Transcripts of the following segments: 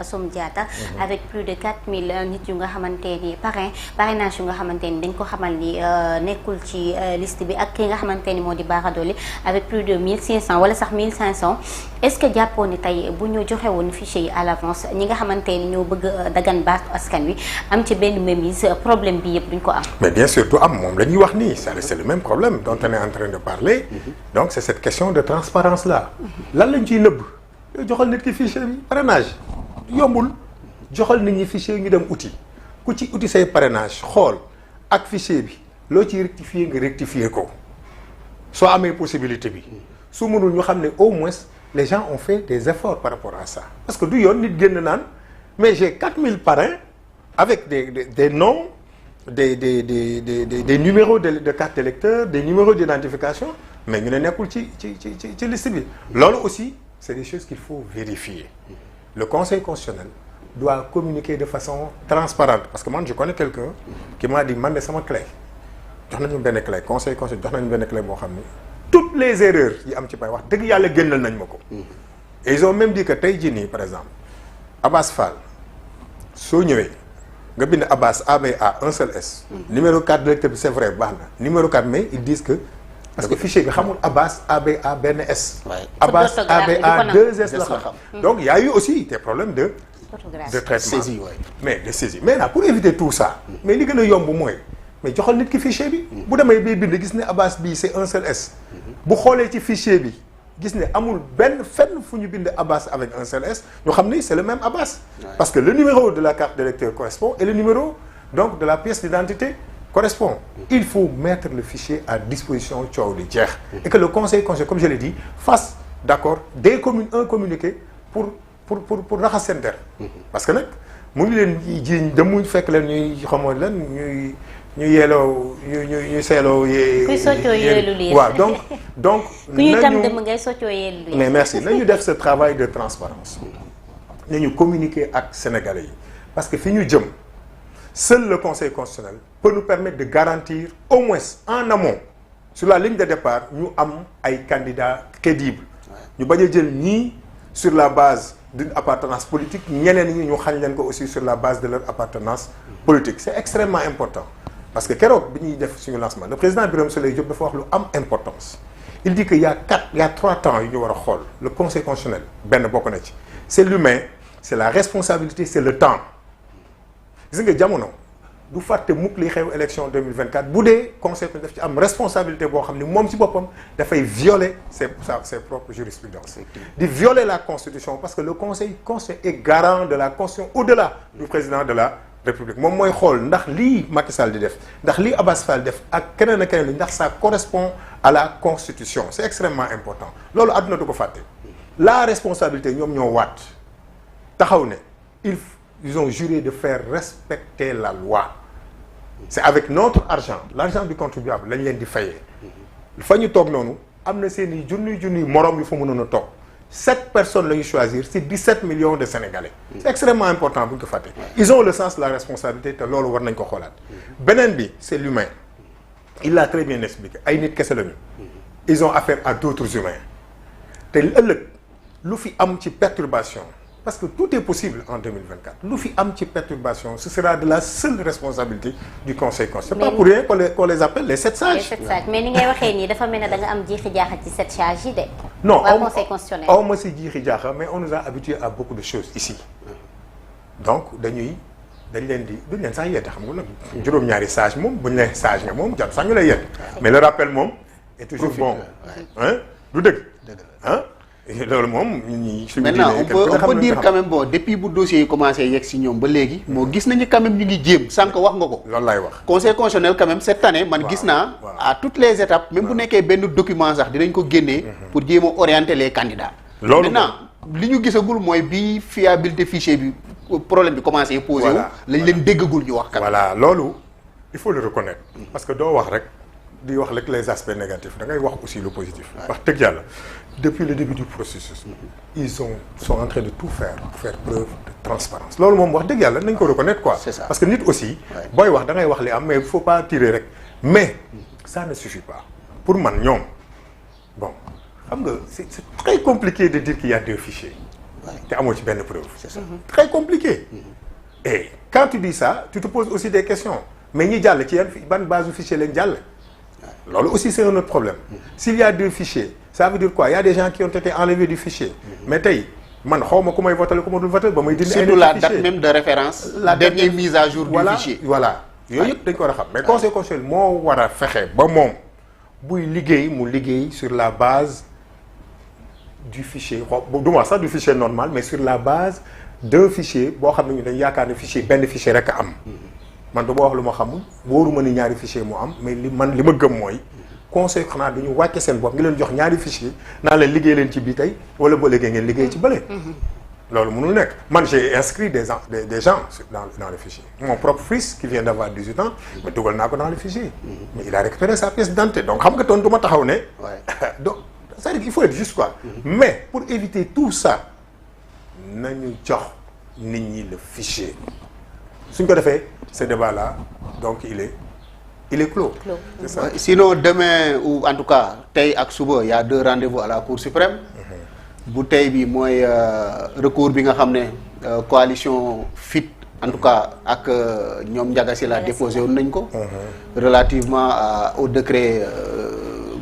Assome Diatta avec plus de 4000 nit yu nga xamante ni parrainage yu nga xamante ni dañ ko xamal ni nekkul ci liste bi ak ki nga xamante ni moo di Bara Dolly avec plus de 1500 wala sax 1500 est-ce que jàppoo ni tey bu ñu joxe woon fichier yi à l'avance ñi nga xamante ni ñoo bëgg dagan baatu askan wi am ci benn mémise problème bi yëpp duñ ko am. mais bien sûr du am moom la ñuy wax nii c'est le même problème dont on est en train de parler donc c'est cette question de transparence là lan lañ ciy nëbb joxal nit ki fichier bi parrainage yombul joxal nit ñi fichier ñu dem outil ku ci outil say parrainage xool ak fichier bi loo ciy rectifier nga rectifier ko soo amee possibilité bi su mënul ñu xam ne au moins les gens ont fait des efforts par rapport à ça parce que du yoon nit génn naan mais j'ai 4000 parrains avec des noms des numéros de carte d'électeur des numéros d'identification mais ñu ne nekkul ci liste bi loolu aussi c'est des choses qu'il faut vérifier. Le Conseil constitutionnel doit communiquer de façon transparente parce que moi je connais quelqu'un qui m'a dit man de sama clé jox nañu benn clé Conseil constitutionnel jox nañu benn clé boo xam ni toutes les erreurs yi am ci pay wax dëgg yàlla génnal nañ ma ko. Et ils ont même dit que tey jii nii par exemple Abbas Fall soo ñëwee nga bind Abbas ABA un seul S. numéro 4 d'électeur bi c'est vrai baax na numéro 4 mais ils disent que. parce que fichier bi xamul Abbas ABA benn S. Abbas ABA 2 S la xam. donc il y a eu aussi des problèmes de traitement saisie mais de saisie maintenant pour éviter tout ça. mais li gën a yomb mooy mais joxal nit ki fichier bi. bu demee bii bind gis ne Abbas bii c'est un seul S. bu xoolee ci fichier bi gis ne amul benn fenn fu ñu bind Abbas avec un seul S ñu xam ni c'est le même Abbas. parce que le numéro de la carte d'électeur correspond et le numéro donc de la pièce d'identité correspond. Il faut mettre le fichier à disposition coow li jeex. et que le conseil comme je l'ai dit fasse d'accord un communiqué pour raxas seen der. parce que nag mu ngi leen jiiñ demuñ fekk leen ñuy xamoo leen ñuy yeeloo ñuy seeloo yee. kuy soccoo yeelu lii waaw donc. ku ñu tam dem ngay soccoo yeelu lii. mais merci nañu def ce travail de transparence nañu communiquer ak sénégalais yi parce que fi ñu jëm. Seul le Conseil constitutionnel peut nous permettre de garantir au moins en amont sur la ligne de départ ñu am ay candidats crédibles ñu bañ a jël ñii sur la base d'une appartenance politique ñeneen ñi ñu xañ leen ko aussi sur la base de leur appartenance politique c'est extrêmement important parce que keroog bi ñuy def suñu lancement le président Birame Souleye Diop dafa wax lu am importance il dit que il y a 3 temps yu ñu war a xool le Conseil constitutionnel benn bokk na ci c'est l'humain c'est la responsabilité c'est le temps gis nga jamono du fàtte mukk li xew élection 2024 bu dee conseil daf ci am responsabilité boo xam ni moom ci boppam dafay violer ses propres jurisprudences di violer la constitution parce que le conseil est garant de la constitution au-delà du président de la république moom mooy xool ndax lii Macky Sall di def ndax lii Abbas Fall def ak keneen ak keneen li ndax ça correspond à la constitution c'est extrêmement important loolu àdduna du ko fàtte la responsabilité ñoom ñoo waat taxaw ne ils ont juré de faire respecter la loi c'est avec notre argent l'argent du contribuable lañ leen di fayee fa ñu toog noonu am na seen i junniy moroom yu fa mënoon a toog 7 personnes la ñu choisir c'est 17 millions de Sénégalais c'est extrêmement important bu ñu ko fàtte ils ont le sens de la responsabilité te loolu war nañ ko xoolaat beneen bi c'est l'humain il l'a très bien expliqué ay nit kese lañu ils ont affaire à d'autres humains te ëllëg lu fi am ci perturbation parce que tout est possible en 2024 lu fi am ci perturbation ce sera de la seule responsabilité du conseil constitutionnel. C'est pas pour rien qu'on les appelle les 7 sages. les 7 sages mais ni ngay waxee nii dafa mel ne da nga am jiixi jaaxa ci 7 sages yi de. non waa conseil constitutionnel. aw ma si jiixi jaaxa mais on nous a habitués à beaucoup de choses ici donc dañ leen di duñ leen sax yedde xam nga nag juróom-ñaari sage moom buñ leen sage nga moom jot sax ñu lay yedd mais le rappel moom est toujours bon hein du dëgg hein loolu moom ñi maintenant on peut dire quand même bon depuis bu dossier yi commencé yegg si ñoom ba léegi moo gis nañu quand même ñu ngi jéem sànq wax nga ko loolu laay wax conseil constitutionnel quand même cette année man gis naa à toutes les étapes même bu nekkee benn document sax dinañ ko génnee pour jéem a orienter les candidats loolu maintenant li ñu gisagul mooy bi fiabilité fichier bi problème bi commencé posé wu lañ leen déggagul ñu wax voilà loolu il faut le reconnaître parce que doo wax rek di wax rek les aspects négatifs da ngay wax aussi le positif wax dëgg yàlla depuis le début du processus ils sont en train de tout faire pour faire preuve de transparence loolu moom wax dëgg yàlla nañ ko reconnaître quoi parce que nit aussi booy wax da ngay wax li am mais il faut pas tirer rek mais ça ne suffit pas pour man ñoom bon xam nga c'est très compliqué de dire qu'il y a 2 fichiers te amoo ci benn preuve. C'est ça. Très compliqué. Et quand tu dis ça, tu te poses aussi des questions. Mais ñi jàll ci yan ban base fichier lañ jàll. Loolu aussi c'est un autre problème. S'il y a 2 fichiers, ça veut dire quoi? Il y a des gens qui ont été enlevés du fichier. Mais tey man xaw ma ku may voter ku ma dul voter ba may dindi. surtout la date même de référence. la dernière mise à jour du fichier. voilà yooyu yëpp dañ ko war a xam. mais conseil constitutionnel moo war a fexe ba moom buy liggéey mu liggéey sur la base du fichier du ma sax du fichier normal mais sur la base d'un fichier boo xam ne ñu dañ yaakaar ne fichier benn fichier rek a am. man du ma wax lu ma xamul wóoruma ni ñaari fichier moo am mais li ma gëm mooy conseil xanaa dañu wàcce seen bopp ngi leen jox ñaari fichier naa leen liggéey leen ci bii tey wala ba léegi ngeen liggéey ci bële. loolu mënul nekk man j'ai inscrit des gens dans le fichier. Mon propre fils qui vient d'avoir 18 ans mais dugal naa ko dans le fichier. mais il a récupéré sa pièce d'identité donc xam nga toon du ma taxaw ne. donc c'est-à-dire qu'il faut être juste quoi. mais pour éviter tout ça nañu jox nit ñi le fichier suñ ko defee ce débat-là donc il est clos. C'est ça. Sinon demain ou en tout cas tey ak suba y a 2 rendez-vous à la Cour suprême. bu tey bi mooy recours bi nga xam ne coalition FIT en tout cas ak ñoom Ndiaga Sylla déposé woon nañ ko. relativement au décret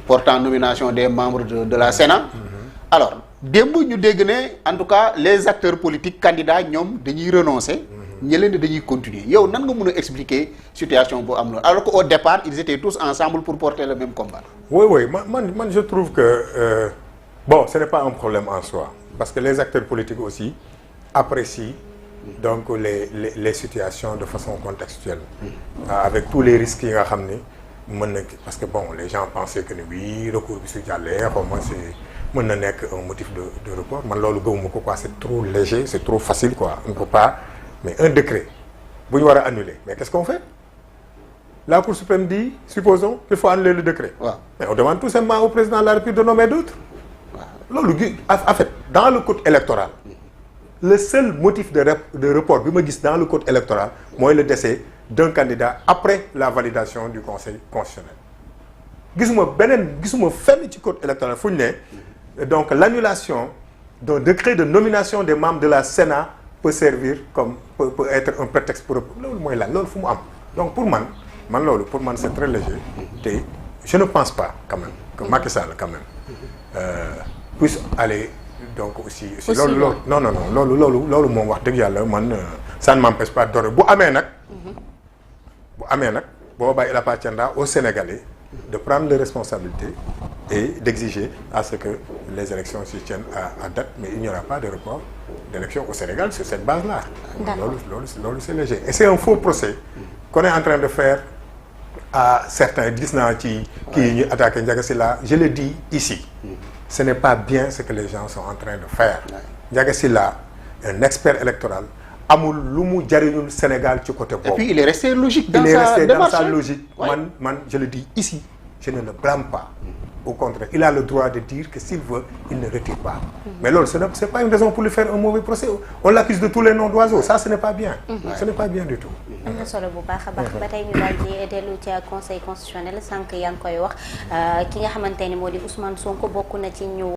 portant nomination des membres de la Sénat. alors démb ñu dégg ne en tout cas les acteurs politiques candidats ñoom dañuy renoncer. ñeneen ñi dañuy continuer yow nan nga mën a expliquer situation boo am loolu alors que au départ ils étaient tous ensemble pour porter le même combat. oui man je trouve que bon ce n'est pas un problème en soi parce que les acteurs politiques aussi apprécient donc les situations de façon contextuelle. avec tous les risques yi nga xam ni mën na parce que bon les gens pensaient que ni oui recours bi su jàllee xaw ma c'est mën na nekk un motif de report man loolu gëwuma ko quoi c'est trop léger c'est trop facile quoi on ne peut pas. mais un décret bu ñu war a annuler mais qu'est-ce qu'on fait la Cour suprême dit supposons qu'il faut annuler le décret. mais on demande tout simplement au président de la République de nommer d'autres. loolu gi en fait dans le code électoral le seul motif de report bi ma gis dans le code électoral mooy le décès d'un candidat après la validation du Conseil constitutionnel. gisuma fenn ci code électoral fu ñu ne donc l'annulation d'un décret de nomination des membres de la Sénat peut servir comme peut être un prétexte pour loolu mooy lan loolu fu mu am donc pour man loolu pour man c'est très léger te je ne pense pas quand même que Macky Sall quand même puisse aller donc aussi loolu non loolu moom wax dëgg yàlla man ça ne m'empêche pas d'or bu amee nag boobaa il appartiendra aux Sénégalais de prendre les responsabilités et d'exiger à ce que les élections se tiennent à date mais il n'y aura pas de report d'élections au Sénégal sur cette base-là. loolu c'est léger et c'est un faux procès qu'on est en train de faire à certains gis naa ci kii ñu attaqué Ndiaga Sylla je le dis ici ce n'est pas bien ce que les gens sont en train de faire. Ndiaga Sylla un expert électoral amul lu mu jariñul Sénégal ci côté boobu. et puis il est resté logique dans sa logique. man je le dis ici je ne le blâme pas. Au contraire, il a le droit de dire que s'il veut, il ne retire pas. Mais loolu c'est pas une raison pour lui faire un mauvais procès. On l'accuse de tous les noms d'oiseaux. Ça, ce n'est pas bien. Ce n'est pas bien du tout. am na solo bu baax a baax ba tey ñu daal di dellu ci conseil constitutionnel sànq yaa ngi koy wax ki nga xamante ne moo di Ousmane Sonko bokk na ci ñu